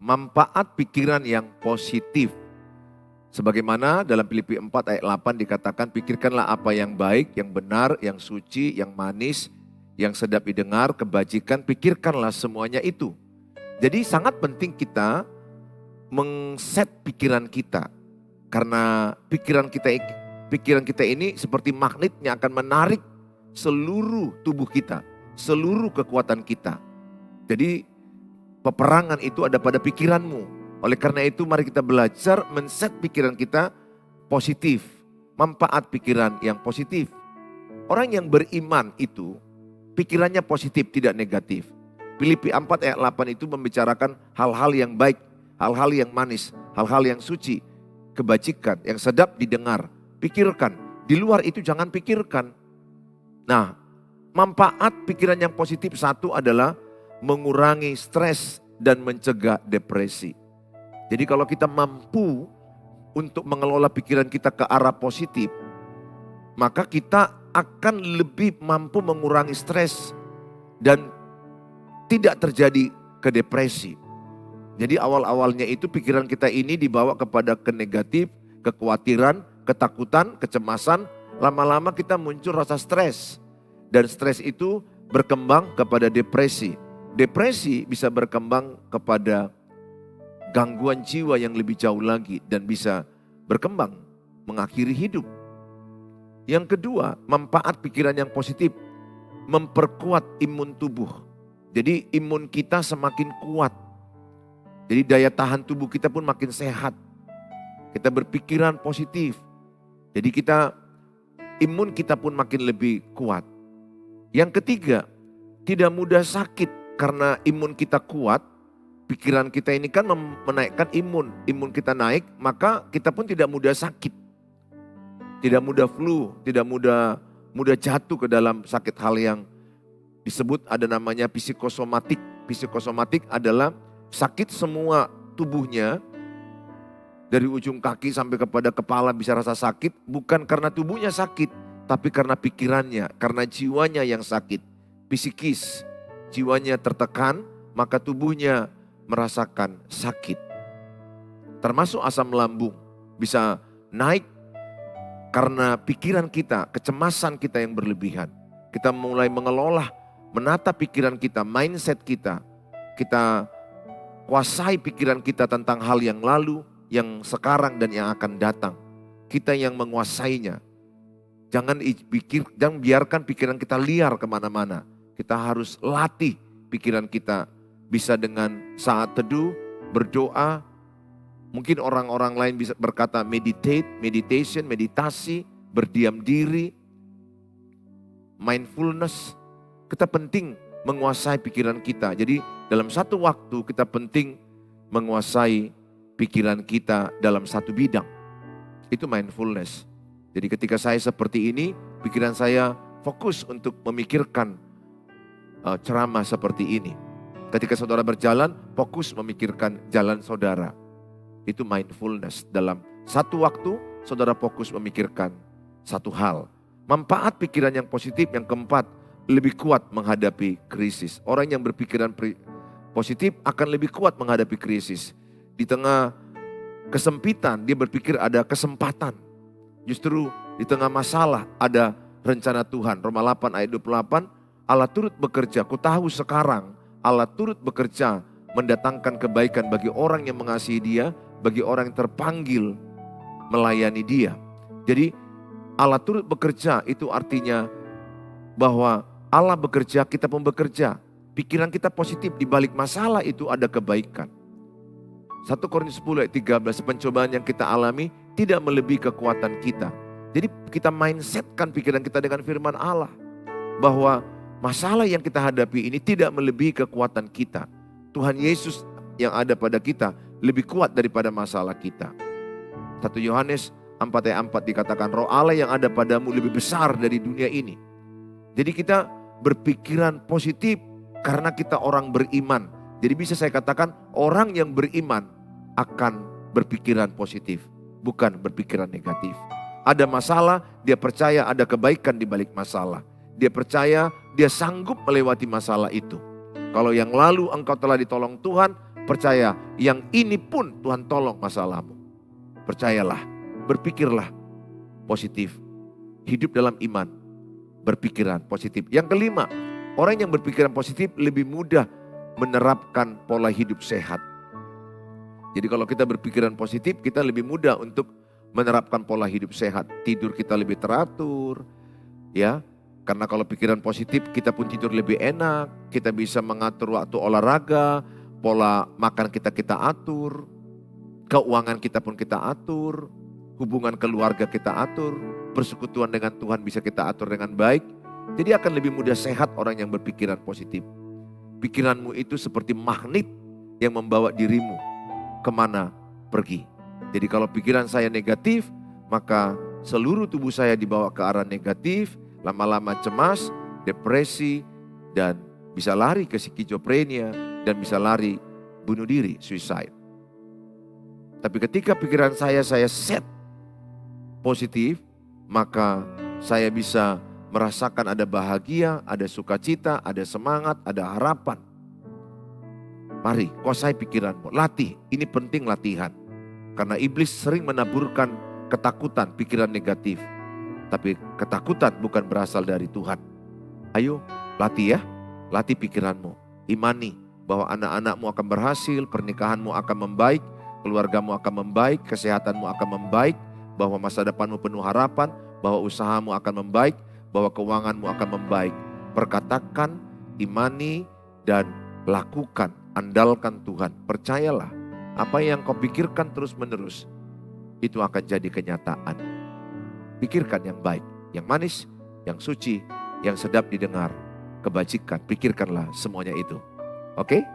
manfaat pikiran yang positif. Sebagaimana dalam Filipi 4 ayat 8 dikatakan, pikirkanlah apa yang baik, yang benar, yang suci, yang manis, yang sedap didengar, kebajikan, pikirkanlah semuanya itu. Jadi sangat penting kita mengset pikiran kita. Karena pikiran kita ini seperti magnetnya akan menarik seluruh tubuh kita, seluruh kekuatan kita. Jadi peperangan itu ada pada pikiranmu. Oleh karena itu mari kita belajar men-set pikiran kita positif. Manfaat pikiran yang positif. Orang yang beriman itu pikirannya positif, tidak negatif. Filipi 4 ayat 8 itu membicarakan hal-hal yang baik, hal-hal yang manis, hal-hal yang suci, kebajikan, yang sedap didengar. Pikirkan, di luar itu jangan pikirkan. Nah, manfaat pikiran yang positif satu adalah mengurangi stres dan mencegah depresi. Jadi kalau kita mampu untuk mengelola pikiran kita ke arah positif, maka kita akan lebih mampu mengurangi stres dan tidak terjadi ke depresi. Jadi awal-awalnya itu pikiran kita ini dibawa kepada ke negatif, kekhawatiran, ketakutan, kecemasan. Lama-lama kita muncul rasa stres. Dan stres itu berkembang kepada depresi. Depresi bisa berkembang kepada gangguan jiwa yang lebih jauh lagi dan bisa berkembang, mengakhiri hidup. Yang kedua, manfaat pikiran yang positif, memperkuat imun tubuh. Jadi imun kita semakin kuat. Jadi daya tahan tubuh kita pun makin sehat. Kita berpikiran positif. Jadi imun kita pun makin lebih kuat. Yang ketiga, tidak mudah sakit karena imun kita kuat. Pikiran kita ini kan menaikkan imun kita naik, maka kita pun tidak mudah sakit. Tidak mudah flu, tidak mudah jatuh ke dalam sakit hal yang disebut ada namanya psikosomatik. Psikosomatik adalah sakit semua tubuhnya, dari ujung kaki sampai kepada kepala bisa rasa sakit, bukan karena tubuhnya sakit, tapi karena pikirannya, karena jiwanya yang sakit. Psikis, jiwanya tertekan, maka tubuhnya merasakan sakit. Termasuk asam lambung bisa naik karena pikiran kita, kecemasan kita yang berlebihan. Kita mulai mengelola, menata pikiran kita, mindset kita. Kita kuasai pikiran kita tentang hal yang lalu, yang sekarang dan yang akan datang. Kita yang menguasainya. Jangan biarkan pikiran kita liar kemana-mana. Kita harus latih pikiran kita. Bisa dengan saat teduh, berdoa. Mungkin orang-orang lain bisa berkata meditation, meditasi, berdiam diri, mindfulness. Kita penting menguasai pikiran kita. Jadi dalam satu waktu kita penting menguasai pikiran kita dalam satu bidang. Itu mindfulness. Jadi ketika saya seperti ini, pikiran saya fokus untuk memikirkan ceramah seperti ini. Ketika saudara berjalan, fokus memikirkan jalan saudara. Itu mindfulness. Dalam satu waktu, saudara fokus memikirkan satu hal. Manfaat pikiran yang positif yang keempat, lebih kuat menghadapi krisis. Orang yang berpikiran positif akan lebih kuat menghadapi krisis. Di tengah kesempitan, dia berpikir ada kesempatan. Justru di tengah masalah ada rencana Tuhan. Roma 8 ayat 28, Allah turut bekerja, ku tahu sekarang Allah turut bekerja mendatangkan kebaikan bagi orang yang mengasihi Dia, bagi orang yang terpanggil melayani Dia. Jadi Allah turut bekerja itu artinya bahwa Allah bekerja, kita pun bekerja. Pikiran kita positif, di balik masalah itu ada kebaikan. 1 Korintus 10 ayat 13, pencobaan yang kita alami tidak melebihi kekuatan kita. Jadi kita mindsetkan pikiran kita dengan firman Allah. Bahwa masalah yang kita hadapi ini tidak melebihi kekuatan kita. Tuhan Yesus yang ada pada kita lebih kuat daripada masalah kita. 1 Yohanes 4 ayat 4 dikatakan, Roh Allah yang ada padamu lebih besar dari dunia ini. Jadi kita berpikiran positif karena kita orang beriman. Jadi bisa saya katakan orang yang beriman akan berpikiran positif, bukan berpikiran negatif. Ada masalah, dia percaya ada kebaikan di balik masalah. Dia percaya dia sanggup melewati masalah itu. Kalau yang lalu engkau telah ditolong Tuhan, Percaya, yang ini pun Tuhan tolong masalahmu. Percayalah, berpikirlah positif. Hidup dalam iman, berpikiran positif. Yang kelima, orang yang berpikiran positif lebih mudah menerapkan pola hidup sehat. Jadi kalau kita berpikiran positif, kita lebih mudah untuk menerapkan pola hidup sehat. Tidur kita lebih teratur, ya. Karena kalau pikiran positif, kita pun tidur lebih enak. Kita bisa mengatur waktu olahraga, pola makan kita atur, keuangan kita pun kita atur, hubungan keluarga kita atur, persekutuan dengan Tuhan bisa kita atur dengan baik. Jadi akan lebih mudah sehat orang yang berpikiran positif. Pikiranmu itu seperti magnet yang membawa dirimu kemana pergi. Jadi kalau pikiran saya negatif, maka seluruh tubuh saya dibawa ke arah negatif, lama-lama cemas, depresi, dan bisa lari ke skizofrenia, dan bisa lari bunuh diri, suicide. Tapi ketika pikiran saya set positif, maka saya bisa merasakan ada bahagia, ada sukacita, ada semangat, ada harapan. Mari kuasai pikiranmu, latih, ini penting latihan. Karena iblis sering menaburkan ketakutan, pikiran negatif. Tapi ketakutan bukan berasal dari Tuhan. Ayo latih ya, latih pikiranmu. Imani bahwa anak-anakmu akan berhasil, pernikahanmu akan membaik, keluargamu akan membaik, kesehatanmu akan membaik, bahwa masa depanmu penuh harapan, bahwa usahamu akan membaik, bahwa keuanganmu akan membaik. Perkatakan, imani, dan lakukan, andalkan Tuhan. Percayalah, apa yang kau pikirkan terus menerus, itu akan jadi kenyataan. Pikirkan yang baik, yang manis, yang suci, yang sedap didengar, kebajikan. Pikirkanlah semuanya itu. Oke?